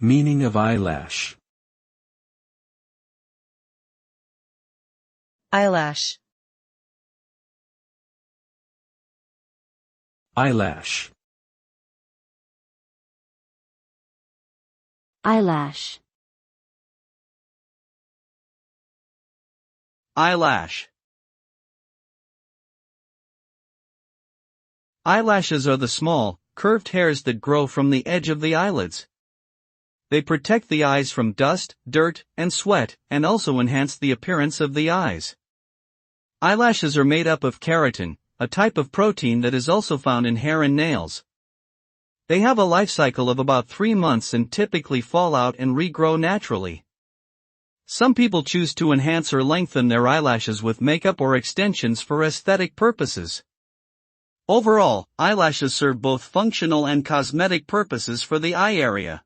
Meaning of eyelash. Eyelash. Eyelash. Eyelash. Eyelash. Eyelashes are the small, curved hairs that grow from the edge of the eyelids. They protect the eyes from dust, dirt, and sweat, and also enhance the appearance of the eyes. Eyelashes are made up of keratin, a type of protein that is also found in hair and nails. They have a life cycle of about 3 months and typically fall out and regrow naturally. Some people choose to enhance or lengthen their eyelashes with makeup or extensions for aesthetic purposes. Overall, eyelashes serve both functional and cosmetic purposes for the eye area.